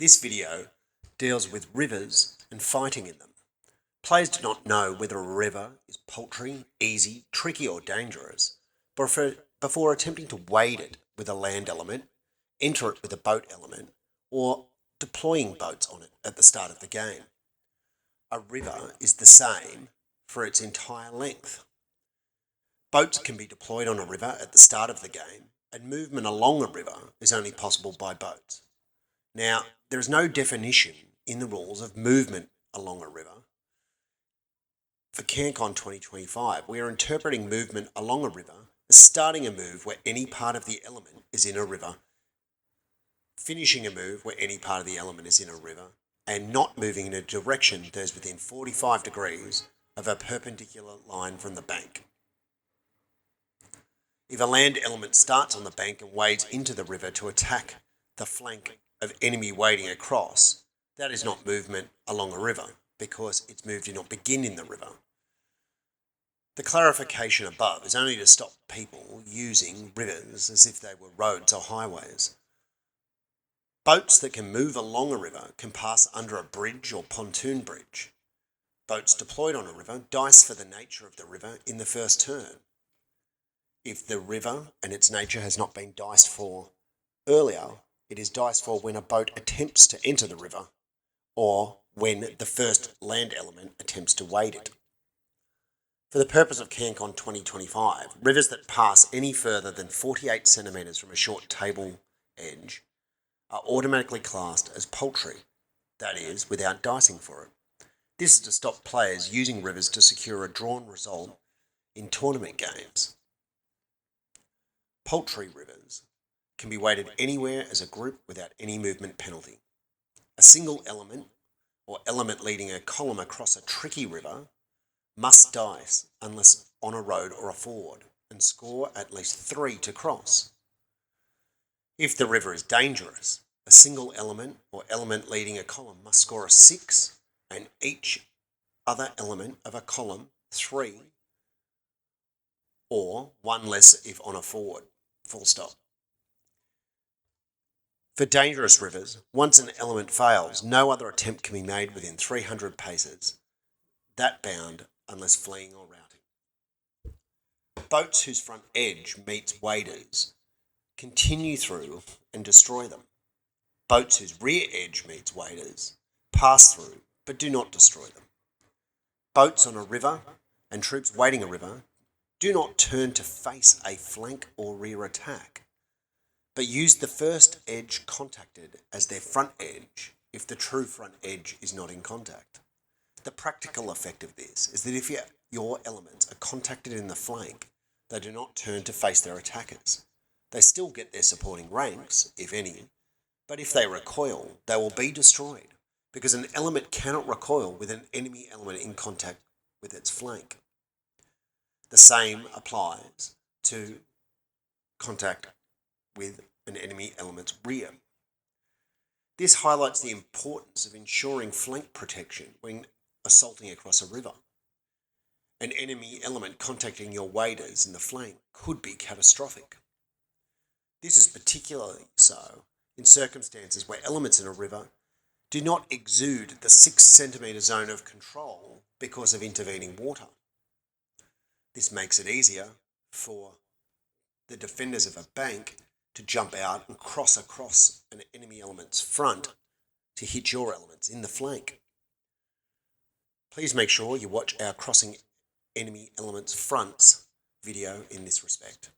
This video deals with rivers and fighting in them. Players do not know whether a river is paltry, easy, tricky or dangerous before attempting to wade it with a land element, enter it with a boat element, or deploying boats on it at the start of the game. A river is the same for its entire length. Boats can be deployed on a river at the start of the game, and movement along a river is only possible by boats. Now, there is no definition in the rules of movement along a river. For CANCON 2025, we are interpreting movement along a river as starting a move where any part of the element is in a river, finishing a move where any part of the element is in a river, and not moving in a direction that is within 45 degrees of a perpendicular line from the bank. If a land element starts on the bank and wades into the river to attack the flank of enemy wading across, that is not movement along a river, because its move did not begin in the river. The clarification above is only to stop people using rivers as if they were roads or highways. Boats that can move along a river can pass under a bridge or pontoon bridge. Boats deployed on a river dice for the nature of the river in the first turn. If the river and its nature has not been diced for earlier, it is diced for when a boat attempts to enter the river, or when the first land element attempts to wade it. For the purpose of CANCON 2025, rivers that pass any further than 48 centimetres from a short table edge are automatically classed as paltry, that is, without dicing for it. This is to stop players using rivers to secure a drawn result in tournament games. Paltry rivers can be waded anywhere as a group without any movement penalty. A single element, or element leading a column across a tricky river, must dice unless on a road or a ford, and score at least 3 to cross. If the river is dangerous, a single element or element leading a column must score a 6, and each other element of a column 3, or 1 less if on a ford. Full stop. For dangerous rivers, once an element fails, no other attempt can be made within 300 paces, that bound unless fleeing or routing. Boats whose front edge meets waders continue through and destroy them. Boats whose rear edge meets waders pass through but do not destroy them. Boats on a river and troops wading a river do not turn to face a flank or rear attack, but use the first edge contacted as their front edge if the true front edge is not in contact. The practical effect of this is that if your elements are contacted in the flank, they do not turn to face their attackers. They still get their supporting ranks, if any, but if they recoil, they will be destroyed, because an element cannot recoil with an enemy element in contact with its flank. The same applies to contact with an enemy element's rear. This highlights the importance of ensuring flank protection when assaulting across a river. An enemy element contacting your waders in the flank could be catastrophic. This is particularly so in circumstances where elements in a river do not exude the 6 centimetre zone of control because of intervening water. This makes it easier for the defenders of a bank to jump out and cross across an enemy element's front to hit your elements in the flank. Please make sure you watch our crossing enemy elements fronts video in this respect.